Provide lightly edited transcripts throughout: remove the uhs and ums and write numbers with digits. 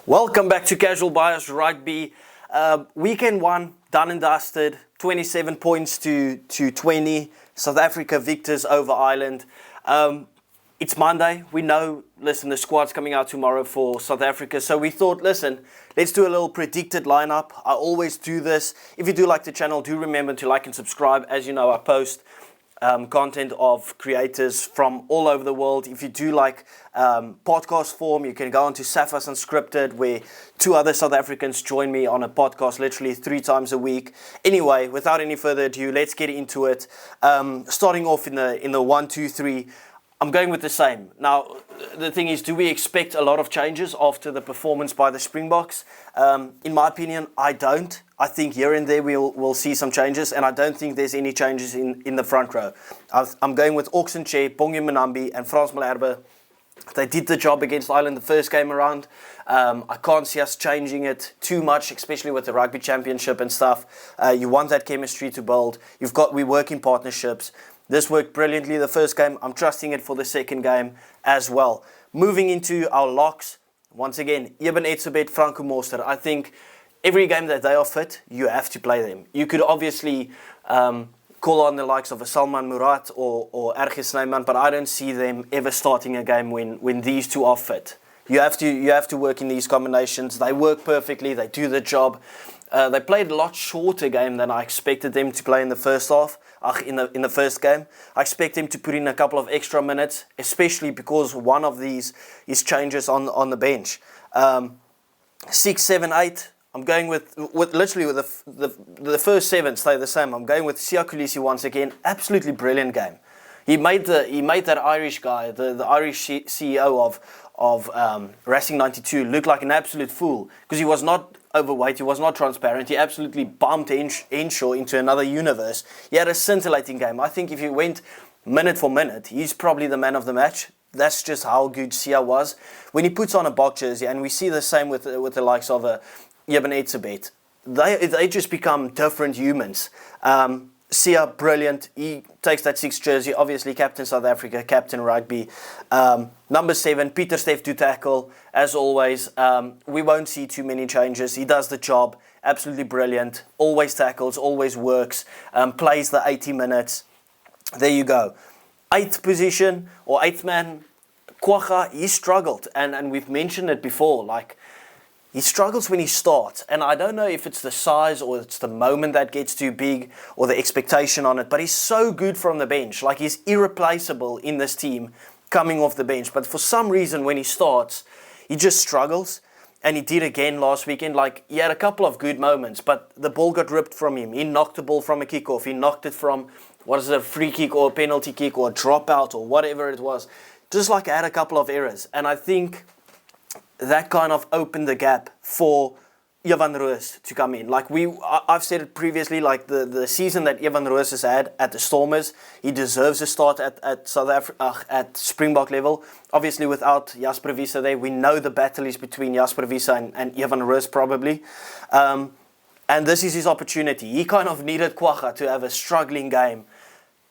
Welcome back to Casual Bias Rugby. Weekend one, done and dusted. 27 points to 20. South Africa victors over Ireland. It's Monday. We know, listen, the squad's coming out tomorrow for South Africa. So we thought, listen, let's do a little predicted lineup. I always do this. If you do like the channel, do remember to like and subscribe. As you know, I post content of creators from all over the world. If you do like podcast form, you can go on to Safas Unscripted, where 2 other South Africans join me on a podcast literally 3 times a week. Anyway, without any further ado, let's get into it. Starting off in the 1, 2, 3, I'm going with the same. Now, the thing is, do we expect a lot of changes after the performance by the Springboks? In my opinion, I don't. I think here and there we'll see some changes, and I don't think there's any changes in the front row. I'm going with Oxenche, Bongi Manambi, and Frans Malherbe. They did the job against Ireland the first game around. I can't see us changing it too much, especially with the Rugby Championship and stuff. You want that chemistry to build. We work in partnerships. This worked brilliantly the first game. I'm trusting it for the second game as well. Moving into our locks, once again, Eben Etzebeth, Franco Mooster. I think every game that they are fit, you have to play them. You could obviously call on the likes of a Salman Murat or Ergis Snyman, but I don't see them ever starting a game when these two are fit. You have to work in these combinations. They work perfectly. They do the job. They played a lot shorter game than I expected them to play in the first half. In the first game, I expect them to put in a couple of extra minutes, especially because one of these is changes on the bench. 6, 7, 8. I'm going with literally with the first 7 stay the same. I'm going with Siya Kolisi once again. Absolutely brilliant game. He made that Irish guy, the Irish CEO of Racing 92, look like an absolute fool, because he was not overweight, he was not transparent, he absolutely bumped Henshaw into another universe. He had a scintillating game. I think if you went minute for minute, he's probably the man of the match. That's just how good Siya was. When he puts on a Bok jersey, and we see the same with the likes of Eben Etzebeth, they just become different humans. Siya, brilliant. He takes that 6 jersey, obviously captain South Africa, captain rugby. Number 7, Pieter Steff to tackle, as always. We won't see too many changes. He does the job, absolutely brilliant. Always tackles, always works, plays the 80 minutes. There you go. 8th position, or 8th man, Kwagga, he struggled. And we've mentioned it before, like, he struggles when he starts, and I don't know if it's the size or it's the moment that gets too big or the expectation on it, but he's so good from the bench. Like, he's irreplaceable in this team coming off the bench. But for some reason, when he starts, he just struggles, and he did again last weekend. Like, he had a couple of good moments, but the ball got ripped from him. He knocked the ball from a kickoff. He knocked it from, a free kick or a penalty kick or a dropout or whatever it was. Just like, I had a couple of errors, and I think that kind of opened the gap for Evan Roos to come in. Like I've said it previously, like the season that Evan Roos has had at the Stormers, he deserves a start at South Africa at Springbok level. Obviously, without Jasper Wiese there, we know the battle is between Jasper Wiese and Evan Roos probably. And this is his opportunity. He kind of needed Kwagga to have a struggling game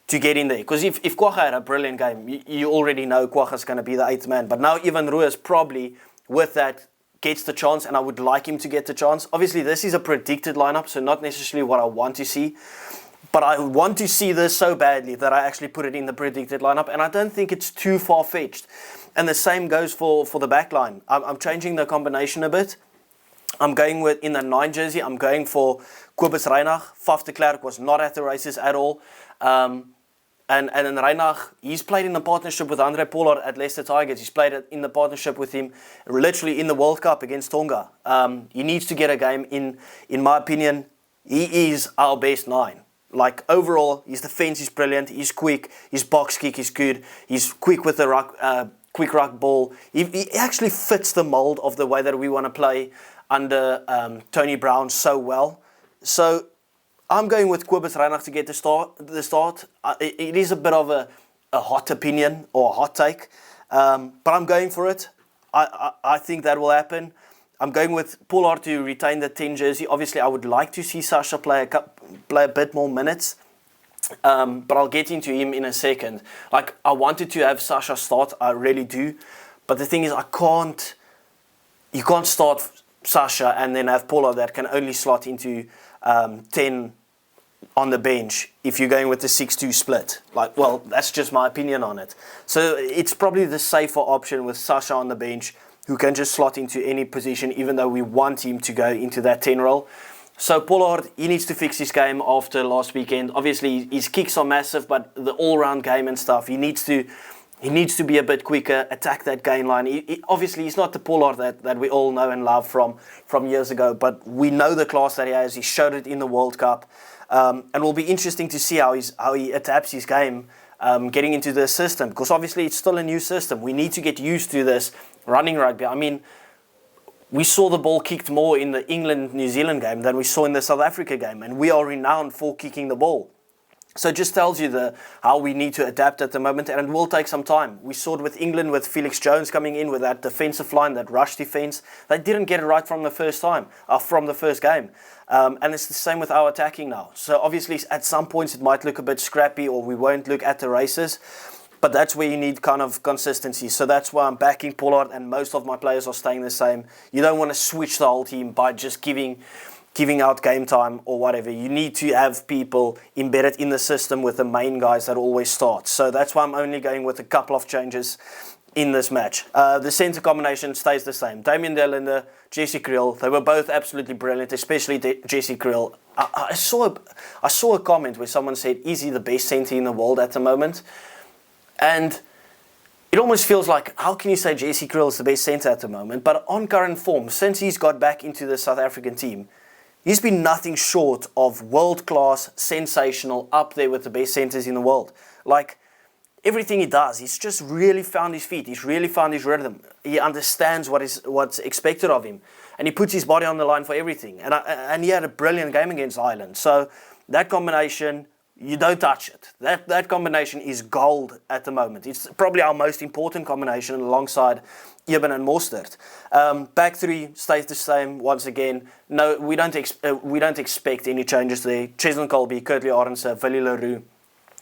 to get in there. Because if Kwagga had a brilliant game, you already know Kwagga's going to be the 8th man. But now Evan Roos probably, with that, gets the chance, and I would like him to get the chance. Obviously, this is a predicted lineup, so not necessarily what I want to see. But I want to see this so badly that I actually put it in the predicted lineup, and I don't think it's too far-fetched. And the same goes for the back line. I'm changing the combination a bit. I'm going with, in the 9 jersey, I'm going for Kobus Reinach. Faf de Klerk was not at the races at all. And then Reinach, he's played in the partnership with Andre Pollard at Leicester Tigers. He's played in the partnership with him literally in the World Cup against Tonga. He needs to get a game in my opinion. He is our best 9. Like, overall, his defense is brilliant. He's quick. His box kick is good. He's quick with the quick ruck ball. He actually fits the mold of the way that we want to play under Tony Brown so well. So I'm going with Kobus Reinach to get the start. It is a bit of a hot opinion or a hot take, but I'm going for it. I think that will happen. I'm going with Pollard to retain the 10 jersey. Obviously, I would like to see Sasha play a bit more minutes. But I'll get into him in a second. Like, I wanted to have Sasha start, I really do. But the thing is, you can't start Sasha and then have Pollard that can only slot into 10 on the bench if you're going with the 6-2 split. Like, well, that's just my opinion on it. So it's probably the safer option with Sasha on the bench, who can just slot into any position, even though we want him to go into that 10 role. So Pollard, he needs to fix his game after last weekend. Obviously, his kicks are massive, but the all-round game and stuff, he needs to be a bit quicker, attack that gain line. Obviously, he's not the Pollard that we all know and love from years ago, but we know the class that he has. He showed it in the World Cup. And it will be interesting to see how he adapts his game getting into the system, because obviously it's still a new system. We need to get used to this running rugby. I mean, we saw the ball kicked more in the England-New Zealand game than we saw in the South Africa game, and we are renowned for kicking the ball. So it just tells you how we need to adapt at the moment, and it will take some time. We saw it with England, with Felix Jones coming in with that defensive line, that rush defense. They didn't get it right from the first game. And it's the same with our attacking now. So obviously at some points it might look a bit scrappy, or we won't look at the races. But that's where you need kind of consistency. So that's why I'm backing Pollard, and most of my players are staying the same. You don't want to switch the whole team by just giving out game time or whatever. You need to have people embedded in the system with the main guys that always start. So that's why I'm only going with a couple of changes in this match. The centre combination stays the same. Damien Dellinder, Jesse Kriel, they were both absolutely brilliant, especially Jesse Kriel. I saw a comment where someone said, is he the best centre in the world at the moment? And it almost feels like, how can you say Jesse Kriel is the best centre at the moment? But on current form, since he's got back into the South African team, he's been nothing short of world-class, sensational, up there with the best centres in the world. Like, everything he does, he's just really found his feet. He's really found his rhythm. He understands what's expected of him. And he puts his body on the line for everything. And he had a brilliant game against Ireland. So that combination, you don't touch it. That combination is gold at the moment. It's probably our most important combination alongside Eben and Mostert. Back three stays the same once again. No, we don't expect any changes there. Cheslin Colby, Kurtley Arendse, Willie Leroux.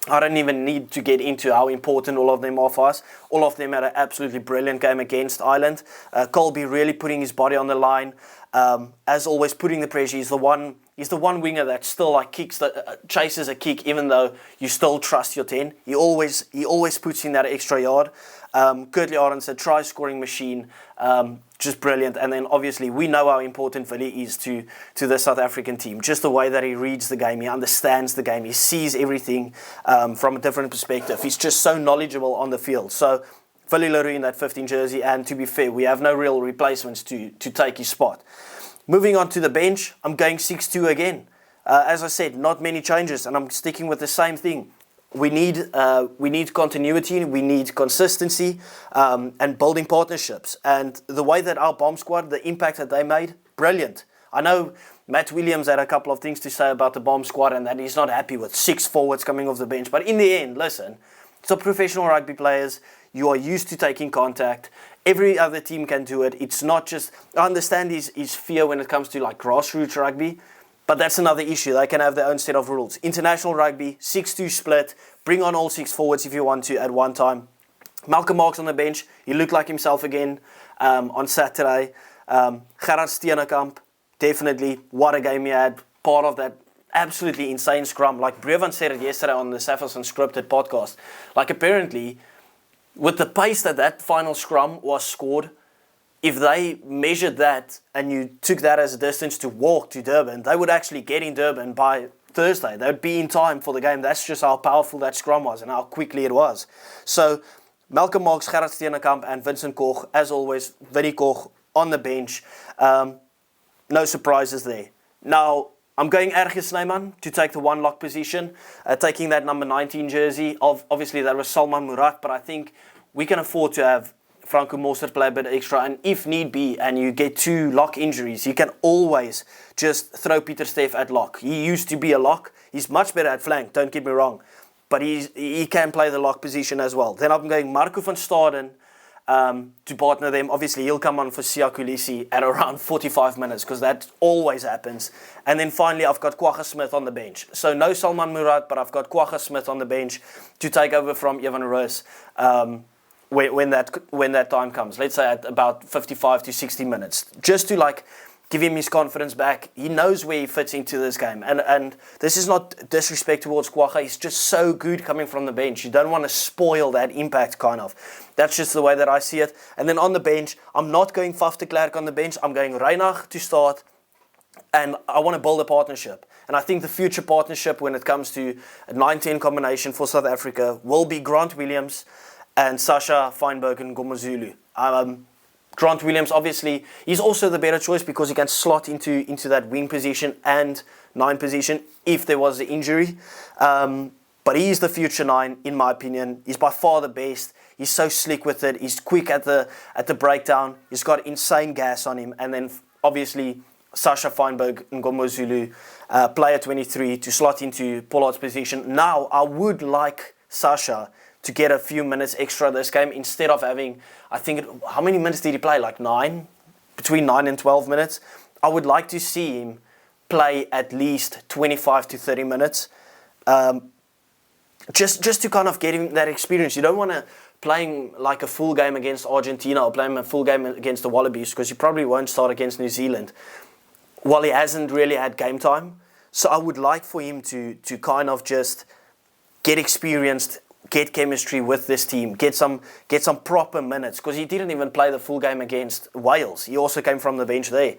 I don't even need to get into how important all of them are for us. All of them had an absolutely brilliant game against Ireland. Colby really putting his body on the line. As always, putting the pressure. He's the one winger that still like chases a kick, even though you still trust your 10. He always puts in that extra yard. Kurtley Arendse, try scoring machine, just brilliant. And then obviously we know how important Willie is to the South African team. Just the way that he reads the game, he understands the game, he sees everything from a different perspective. He's just so knowledgeable on the field. So Willie Leroux in that 15 jersey, and to be fair, we have no real replacements to take his spot. Moving on to the bench, I'm going 6-2 again. As I said, not many changes, and I'm sticking with the same thing. We need continuity, we need consistency, and building partnerships. And the way that our bomb squad, the impact that they made, brilliant. I know Matt Williams had a couple of things to say about the bomb squad and that he's not happy with 6 forwards coming off the bench. But in the end, listen, it's professional rugby players. You are used to taking contact. Every other team can do it. It's not just... I understand his fear when it comes to like grassroots rugby, but that's another issue. They can have their own set of rules. International rugby, 6-2 split. Bring on all 6 forwards if you want to at one time. Malcolm Marx on the bench. He looked like himself again on Saturday. Gerard Steenekamp, definitely. What a game he had. Part of that absolutely insane scrum. Like Brevan said it yesterday on the Saffers Unscripted podcast. Like apparently, with the pace that final scrum was scored, if they measured that and you took that as a distance to walk to Durban, they would actually get in Durban by Thursday. They would be in time for the game. That's just how powerful that scrum was and how quickly it was. So Malcolm Marx, Gerard Steenekamp and Vincent Koch, as always, Vinnie Koch on the bench. No surprises there. Now, I'm going Erge Snyman to take the one lock position, taking that number 19 jersey. Obviously, that was Salman Murat, but I think we can afford to have Franco Mostert play a bit extra. And if need be, and you get 2 lock injuries, you can always just throw Pieter Steff at lock. He used to be a lock. He's much better at flank, don't get me wrong. But he can play the lock position as well. Then I'm going Marco van Staden, to partner them. Obviously, he'll come on for Siya Kolisi at around 45 minutes because that always happens. And then finally, I've got Kwagga Smith on the bench. So no Salman Murad, but I've got Kwagga Smith on the bench to take over from Evan Roos when that time comes. Let's say at about 55 to 60 minutes. Just to like give him his confidence back. He knows where he fits into this game. And this is not disrespect towards Kwagga. He's just so good coming from the bench. You don't want to spoil that impact, kind of. That's just the way that I see it. And then on the bench, I'm not going Faf de Klerk on the bench. I'm going Reinach to start. And I want to build a partnership. And I think the future partnership when it comes to a 9-10 combination for South Africa will be Grant Williams and Sasha Feinberg and Ngomazulu. Grant Williams, obviously, he's also the better choice because he can slot into that wing position and 9 position if there was an injury. But he's the future 9, in my opinion. He's by far the best. He's so slick with it. He's quick at the breakdown. He's got insane gas on him. And then, obviously, Sasha Feinberg and Ngomazulu, player 23, to slot into Pollard's position. Now, I would like Sasha to get a few minutes extra this game instead of having, I think, how many minutes did he play? Like 9? Between 9 and 12 minutes. I would like to see him play at least 25 to 30 minutes. Just to kind of get him that experience. You don't want to playing like a full game against Argentina or playing a full game against the Wallabies because you probably won't start against New Zealand while he hasn't really had game time. So I would like for him to kind of just get experienced, get chemistry with this team, get some proper minutes, because he didn't even play the full game against Wales. He also came from the bench there.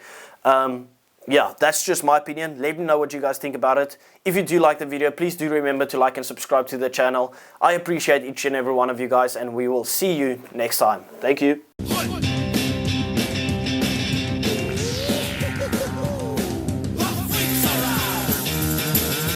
Yeah, that's just my opinion. Let me know what you guys think about it. If you do like the video, please do remember to like and subscribe to the channel. I appreciate each and every one of you guys, and we will see you next time. Thank you.